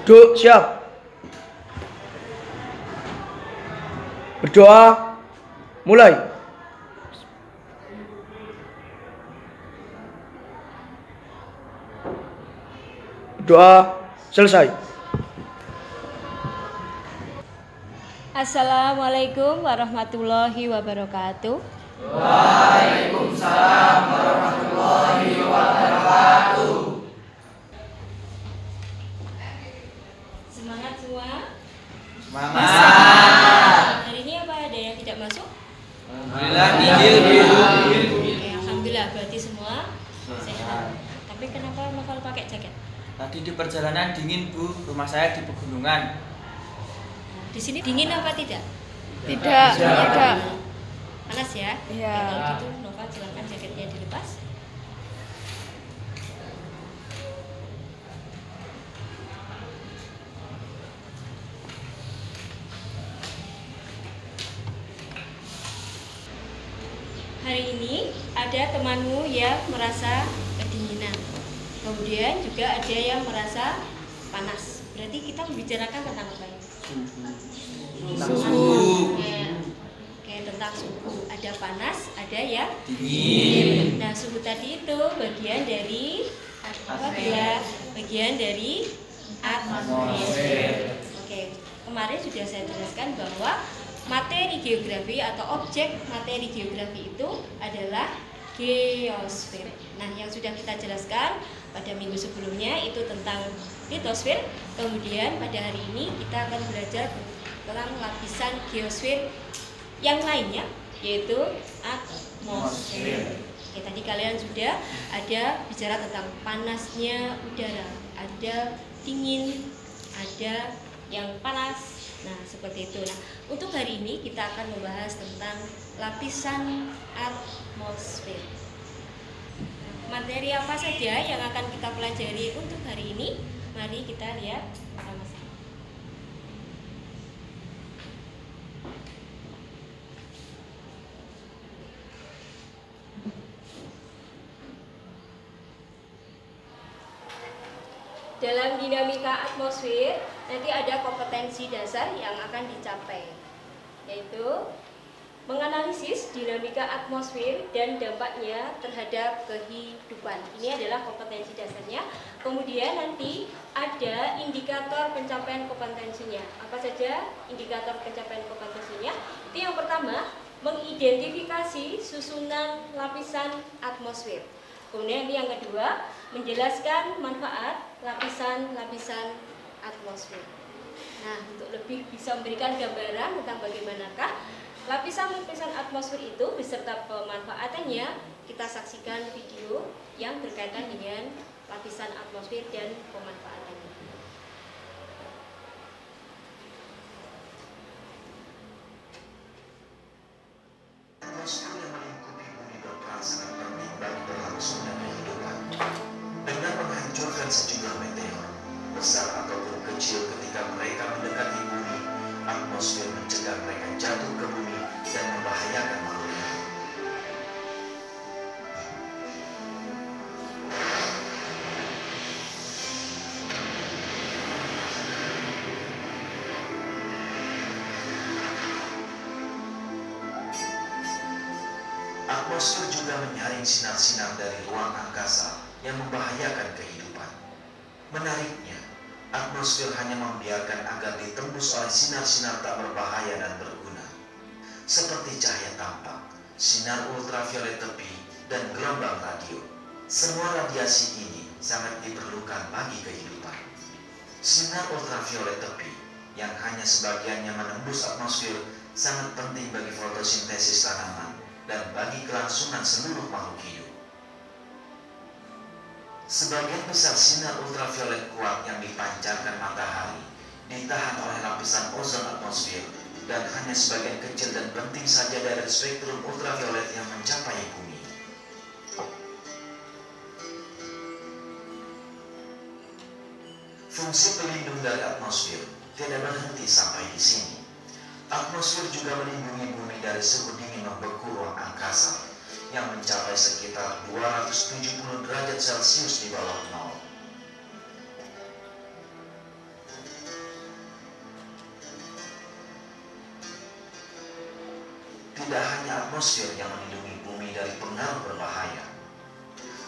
Duduk, siap. Berdoa, mulai. Berdoa, selesai. Assalamualaikum warahmatullahi wabarakatuh. Waalaikumsalam warahmatullahi wabarakatuh. Semangat semua. Semangat. Hari ini apa ada yang tidak masuk? Alhamdulillah, Injil. Oke, alhamdulillah berarti semua sehat. Tapi kenapa Novel pakai jaket? Tadi di perjalanan dingin, Bu. Rumah saya di pegunungan. Di sini dingin apa tidak? Tidak. Panas ya? Iya. Oke, kalau gitu Novel silakan jaketnya dilepas. Hari ini ada temanmu yang merasa kedinginan. Kemudian juga ada yang merasa panas. Berarti kita membicarakan tentang apa ya? Suhu. Oke, tentang suhu. Ada panas, ada yang Dingin. Nah, suhu tadi itu bagian dari apa ya? Bagian dari atmosfer. Oke, kemarin sudah saya jelaskan bahwa materi geografi atau objek materi geografi itu adalah geosfer. Nah, yang sudah kita jelaskan pada minggu sebelumnya itu tentang litosfer. Kemudian pada hari ini kita akan belajar tentang lapisan geosfer yang lainnya, yaitu atmosfer. Oke, tadi kalian sudah ada bicara tentang panasnya udara, ada dingin, ada yang panas. Nah, seperti itu. Nah, untuk hari ini kita akan membahas tentang lapisan atmosfer. Materi apa saja yang akan kita pelajari untuk hari ini? Mari kita lihat sama-sama. Dalam dinamika atmosfer, nanti ada kompetensi dasar yang akan dicapai, yaitu menganalisis dinamika atmosfer dan dampaknya terhadap kehidupan. Ini adalah kompetensi dasarnya. Kemudian nanti ada indikator pencapaian kompetensinya. Apa saja indikator pencapaian kompetensinya? Itu yang pertama, mengidentifikasi susunan lapisan atmosfer. Kemudian yang kedua, menjelaskan manfaat lapisan-lapisan atmosfer. Nah, untuk lebih bisa memberikan gambaran tentang bagaimanakah lapisan-lapisan atmosfer itu beserta pemanfaatannya, kita saksikan video yang berkaitan dengan lapisan atmosfer dan pemanfaatannya. Atmosfer yang melingkupi bumi berperan sangat penting bagi berlangsungnya kehidupan. Dengan menghancurkan sejumlah meteor, besar ataupun kecil ketika mereka mendekati bumi, atmosfer mencegah mereka jatuh ke bumi dan membahayakan makhluk hidup. Atmosfer juga menyaring sinar-sinar dari ruang angkasa yang membahayakan kehidupan. Menariknya, atmosfer hanya membiarkan agar ditembus oleh sinar-sinar tak berbahaya dan berguna, seperti cahaya tampak, sinar ultraviolet tepi, dan gelombang radio. Semua radiasi ini sangat diperlukan bagi kehidupan. Sinar ultraviolet tepi, yang hanya sebagiannya menembus atmosfer, sangat penting bagi fotosintesis tanaman dan bagi kelangsungan seluruh makhluk hidup. Sebagian besar sinar ultraviolet kuat yang dipancarkan matahari ditahan oleh lapisan ozon atmosfer dan hanya sebagian kecil dan penting saja dari spektrum ultraviolet yang mencapai bumi. Fungsi pelindung dari atmosfer tidak berhenti sampai di sini. Atmosfer juga melindungi bumi dari suhu dingin membeku ruang angkasa yang mencapai sekitar 270 derajat Celcius di bawah nol. tidak hanya atmosfer yang melindungi bumi dari pengaruh berbahaya.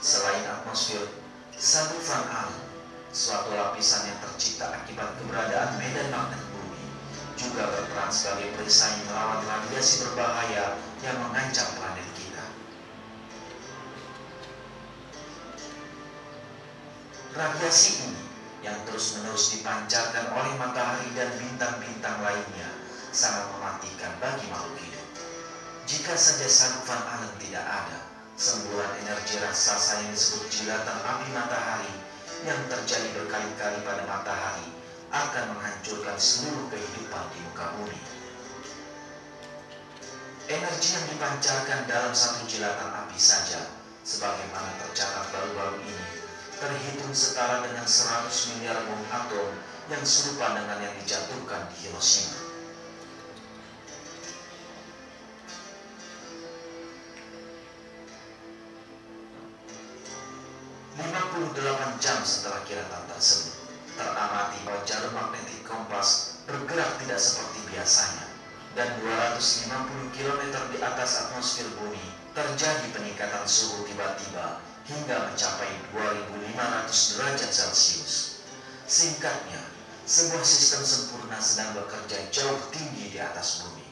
Selain atmosfer, sabuk Van Allen, suatu lapisan yang tercipta akibat keberadaan medan magnet bumi, juga berperan sebagai perisai melawan radiasi berbahaya yang mengancam planet kita. Radiasi ini yang terus-menerus dipancarkan oleh matahari dan bintang-bintang lainnya sangat mematikan bagi makhluk hidup. Jika saja sabuk Van Allen tidak ada, semburan energi raksasa yang disebut jilatan api matahari yang terjadi berkali-kali pada matahari akan menghancurkan seluruh kehidupan di muka bumi. Energi yang dipancarkan dalam satu jilatan api saja, sebagaimana tercatat baru-baru ini, terhitung setara dengan 100 miliar bom atom yang serupa dengan yang dijatuhkan di Hiroshima. Jam setelah kiratan tersebut, teramati bahwa jarum magnetik kompas bergerak tidak seperti biasanya, dan 250 km di atas atmosfer bumi terjadi peningkatan suhu tiba-tiba hingga mencapai 2500 derajat Celcius. Singkatnya, sebuah sistem sempurna sedang bekerja jauh tinggi di atas bumi.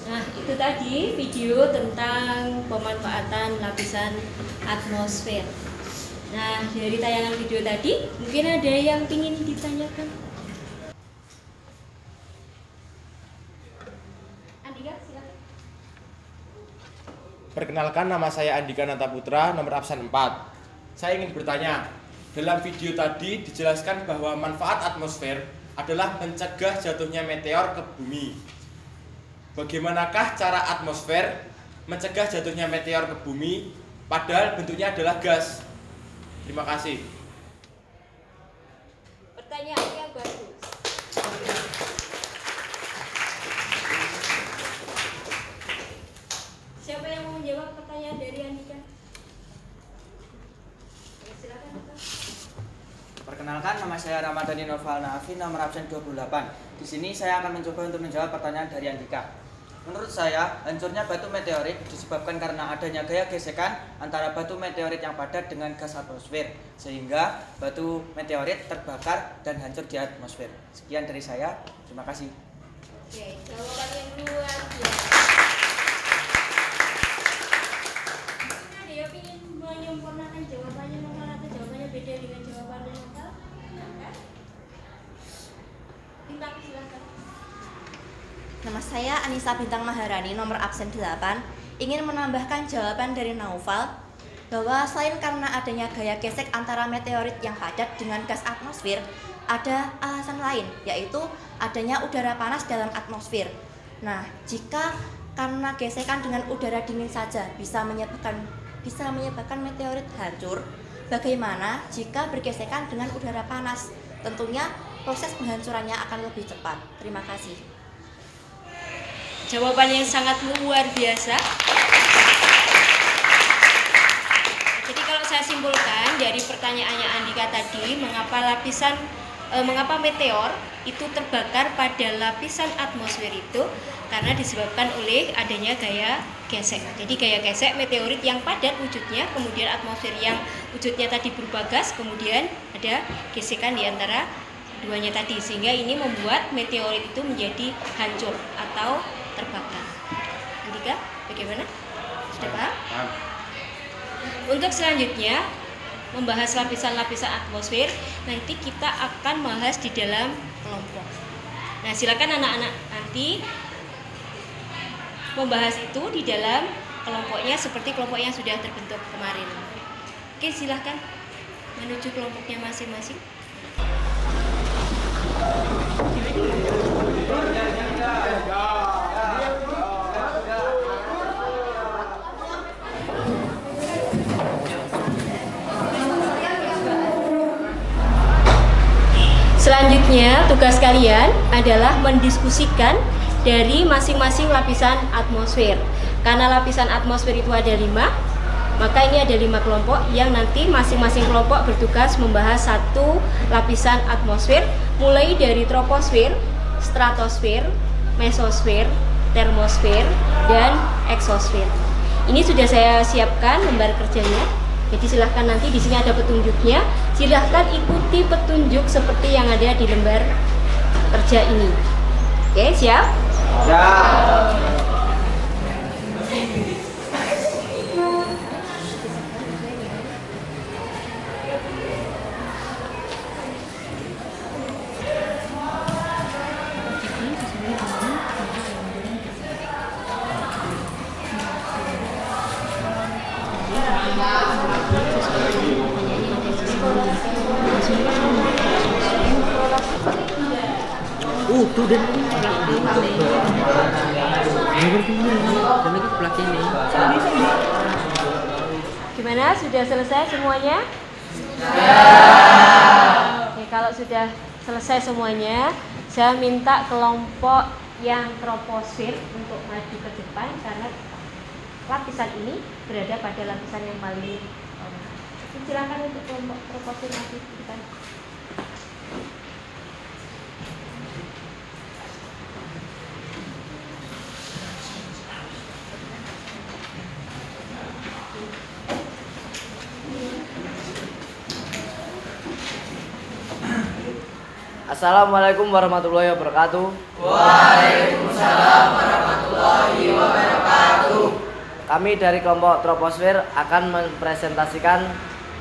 Nah, itu tadi video tentang pemanfaatan lapisan atmosfer. Nah, dari tayangan video tadi, mungkin ada yang ingin ditanyakan? Andika, silakan. Perkenalkan, nama saya Andika Nataputra, nomor absen 4. Saya ingin bertanya, dalam video tadi dijelaskan bahwa manfaat atmosfer adalah mencegah jatuhnya meteor ke bumi. Bagaimanakah cara atmosfer mencegah jatuhnya meteor ke bumi, padahal bentuknya adalah gas? Terima kasih. Pertanyaan yang bagus. Siapa yang mau menjawab pertanyaan dari Andika? Silakan, Pak. Perkenalkan, nama saya Ramadhani Noval Naafi, nomor absen 28. Di sini saya akan mencoba untuk menjawab pertanyaan dari Andika. Menurut saya, hancurnya batu meteorit disebabkan karena adanya gaya gesekan antara batu meteorit yang padat dengan gas atmosfer, sehingga batu meteorit terbakar dan hancur di atmosfer. Sekian dari saya, terima kasih. Oke, jawaban yang luar biasa. Ada yang ingin menyempurnakan jawabannya Novel atau jawabannya beda dengan jawabannya Novel? Silakan. Bintang, silakan. Nama saya Anissa Bintang Maharani, nomor absen 8. Ingin menambahkan jawaban dari Naufal bahwa selain karena adanya gaya gesek antara meteorit yang padat dengan gas atmosfer, ada alasan lain, yaitu adanya udara panas dalam atmosfer. Nah, jika karena gesekan dengan udara dingin saja bisa menyebabkan meteorit hancur, bagaimana jika bergesekan dengan udara panas? Tentunya proses penghancurannya akan lebih cepat. Terima kasih. Jawaban yang sangat luar biasa. Jadi kalau saya simpulkan dari pertanyaannya Andika tadi, mengapa meteor itu terbakar pada lapisan atmosfer itu? Karena disebabkan oleh adanya gaya gesek. Jadi gaya gesek meteorit yang padat wujudnya, kemudian atmosfer yang wujudnya tadi berupa gas, kemudian ada gesekan di antara keduanya tadi, sehingga ini membuat meteorit itu menjadi hancur atau terbakar. Andika, bagaimana? Sudah paham? Untuk selanjutnya membahas lapisan-lapisan atmosfer, nanti kita akan bahas di dalam kelompok. Nah, silakan anak-anak nanti membahas itu di dalam kelompoknya seperti kelompok yang sudah terbentuk kemarin. Oke, silahkan menuju kelompoknya masing-masing. Selanjutnya, tugas kalian adalah mendiskusikan dari masing-masing lapisan atmosfer. Karena lapisan atmosfer itu ada 5, maka ini ada 5 kelompok yang nanti masing-masing kelompok bertugas membahas satu lapisan atmosfer, mulai dari troposfer, stratosfer, mesosfer, termosfer, dan eksosfer. Ini sudah saya siapkan lembar kerjanya. Jadi silahkan nanti di sini ada petunjuknya. Silahkan ikuti petunjuk seperti yang ada di lembar kerja ini. Oke, siap? Gimana? Sudah selesai semuanya? Oke, kalau sudah selesai semuanya, saya minta kelompok yang troposfer untuk maju ke depan karena lapisan ini berada pada lapisan yang paling bawah. Silakan untuk kelompok troposfer maju ke depan. Assalamualaikum warahmatullahi wabarakatuh. Waalaikumsalam warahmatullahi wabarakatuh. Kami dari kelompok troposfer akan mempresentasikan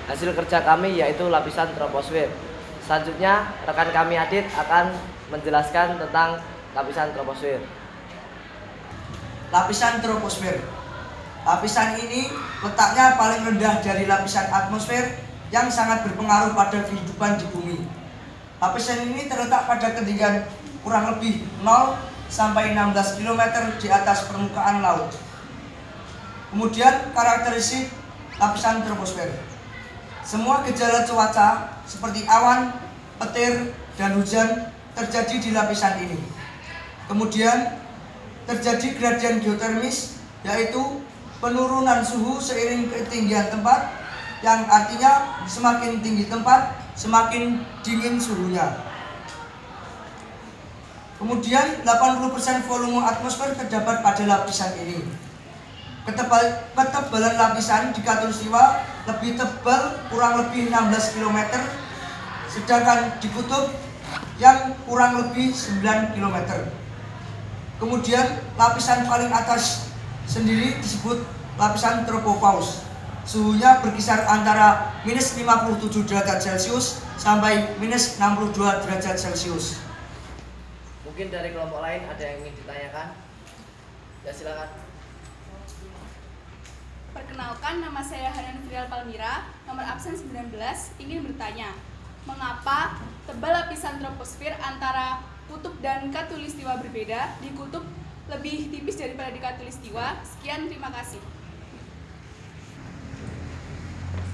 hasil kerja kami yaitu lapisan troposfer. Selanjutnya rekan kami Adit akan menjelaskan tentang lapisan troposfer. Lapisan troposfer. Lapisan ini letaknya paling rendah dari lapisan atmosfer yang sangat berpengaruh pada kehidupan di bumi. Lapisan ini terletak pada ketinggian kurang lebih 0 sampai 16 km di atas permukaan laut. Kemudian karakteristik lapisan troposfer. Semua gejala cuaca seperti awan, petir, dan hujan terjadi di lapisan ini. Kemudian terjadi gradien geotermis, yaitu penurunan suhu seiring ketinggian tempat, yang artinya semakin tinggi tempat, semakin dingin suhunya. Kemudian 80% volume atmosfer terdapat pada lapisan ini. Ketebalan lapisan di khatulistiwa lebih tebal kurang lebih 16 km, sedangkan di kutub yang kurang lebih 9 km. Kemudian lapisan paling atas sendiri disebut lapisan tropopause. Suhunya berkisar antara minus 57 derajat Celcius sampai minus 62 derajat Celcius. Mungkin dari kelompok lain ada yang ingin ditanyakan? Ya silakan. Perkenalkan, nama saya Hanan Frial Palmira, nomor absen 19, ingin bertanya, mengapa tebal lapisan troposfer antara kutub dan khatulistiwa berbeda? Di kutub lebih tipis daripada di khatulistiwa. Sekian, terima kasih.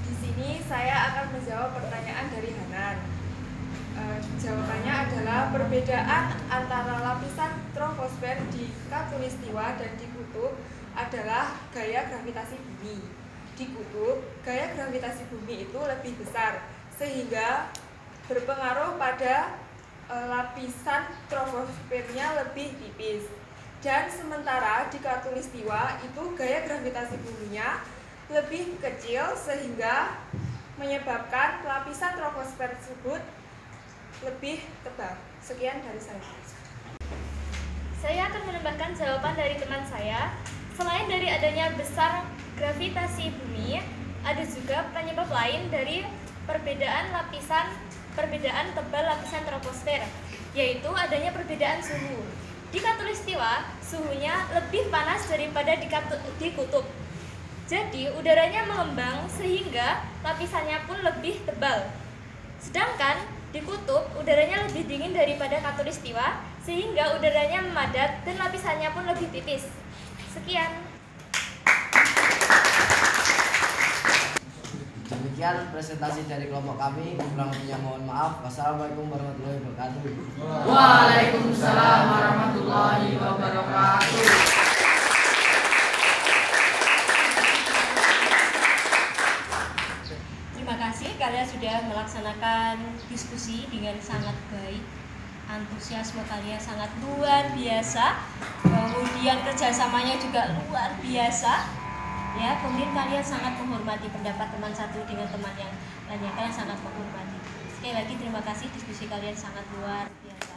Di sini saya akan menjawab pertanyaan dari Hanan. Jawabannya adalah perbedaan antara lapisan troposfer di khatulistiwa dan di kutub adalah gaya gravitasi bumi. Di kutub, gaya gravitasi bumi itu lebih besar sehingga berpengaruh pada lapisan troposfernya lebih tipis. Dan sementara di khatulistiwa itu gaya gravitasi buminya lebih kecil sehingga menyebabkan lapisan troposfer tersebut lebih tebal. Sekian dari saya. Saya akan menambahkan jawaban dari teman saya. Selain dari adanya besar gravitasi bumi, ada juga penyebab lain dari perbedaan tebal lapisan troposfer, yaitu adanya perbedaan suhu. Di khatulistiwa, suhunya lebih panas daripada di kutub. Jadi, udaranya mengembang sehingga lapisannya pun lebih tebal. Sedangkan di kutub, udaranya lebih dingin daripada khatulistiwa sehingga udaranya memadat dan lapisannya pun lebih tipis. Sekian. Demikian presentasi dari kelompok kami. Kurang lebihnya mohon maaf. Wassalamualaikum warahmatullahi wabarakatuh. Waalaikumsalam warahmatullahi wabarakatuh. Terima kasih kalian sudah melaksanakan diskusi dengan sangat baik. antusiasme kalian sangat luar biasa, kemudian kerjasamanya juga luar biasa, ya. Kemudian kalian sangat menghormati pendapat teman satu dengan teman yang lainnya, kalian sangat menghormati. Sekali lagi terima kasih, diskusi kalian sangat luar biasa.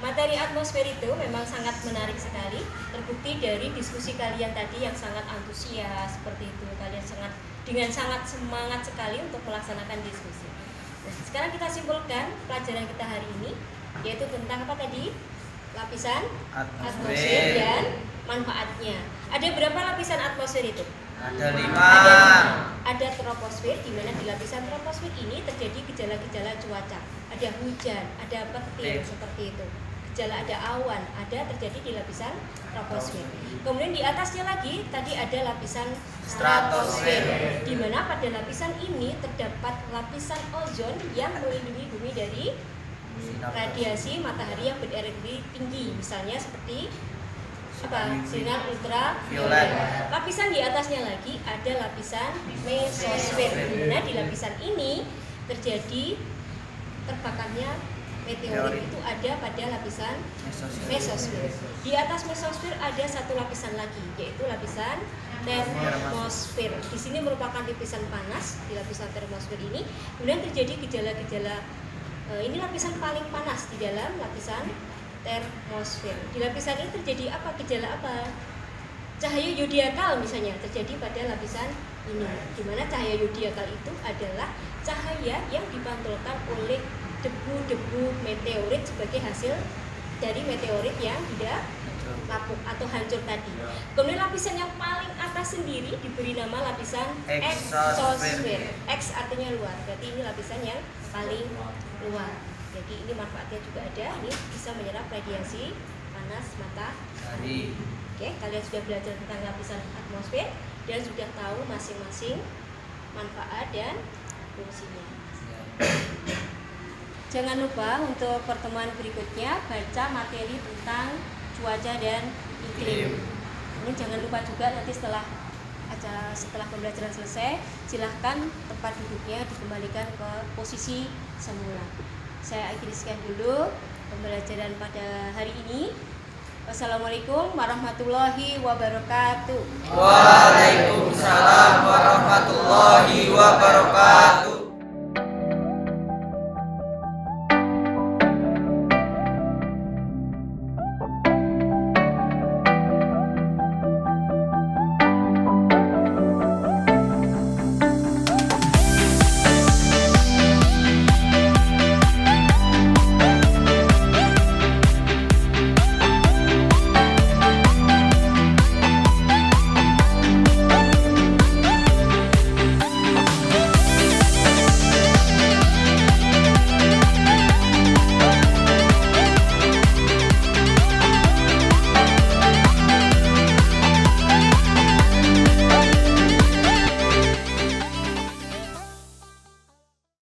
Materi atmosfer itu memang sangat menarik sekali, terbukti dari diskusi kalian tadi yang sangat antusias seperti itu. Kalian dengan sangat semangat sekali untuk melaksanakan diskusi. Nah, sekarang kita simpulkan pelajaran kita hari ini, yaitu tentang apa tadi? Lapisan atmosfer dan manfaatnya. Ada berapa lapisan atmosfer itu? Ada 5. Ada troposfer, di mana di lapisan troposfer ini terjadi gejala-gejala cuaca. Ada hujan, ada petir seperti itu. Gejala ada awan, ada terjadi di lapisan troposfer. Kemudian di atasnya lagi tadi ada lapisan stratosfer, di mana pada lapisan ini terdapat lapisan ozon yang melindungi bumi dari radiasi matahari yang berenergi tinggi, misalnya seperti sinar ultraviolet. Lapisan di atasnya lagi ada lapisan mesosfer, di mana di lapisan ini terjadi terbakarnya meteorit itu ada pada lapisan mesosfer. Di atas mesosfer ada satu lapisan lagi, yaitu lapisan termosfer. Di sini merupakan lapisan panas di lapisan termosfer ini. Kemudian terjadi gejala-gejala, ini lapisan paling panas di dalam lapisan termosfer. Di lapisan ini terjadi apa? Gejala apa? Cahaya zodiakal misalnya terjadi pada lapisan ini, di mana cahaya zodiakal itu adalah cahaya yang dipantulkan oleh debu-debu meteorit sebagai hasil dari meteorit yang tidak lapuk atau hancur tadi. Kemudian lapisan yang paling atas sendiri diberi nama lapisan eksosfer. X artinya luar, berarti ini lapisan yang paling luar. Jadi ini manfaatnya juga ada, ini bisa menyerap radiasi panas matahari. Oke, kalian sudah belajar tentang lapisan atmosfer dan sudah tahu masing-masing manfaat dan fungsinya. Jangan lupa untuk pertemuan berikutnya baca materi tentang cuaca dan iklim. Ini jangan lupa juga nanti setelah pembelajaran selesai, silahkan tempat duduknya dikembalikan ke posisi semula. Saya akhiri sekian dulu pembelajaran pada hari ini. Wassalamualaikum warahmatullahi wabarakatuh.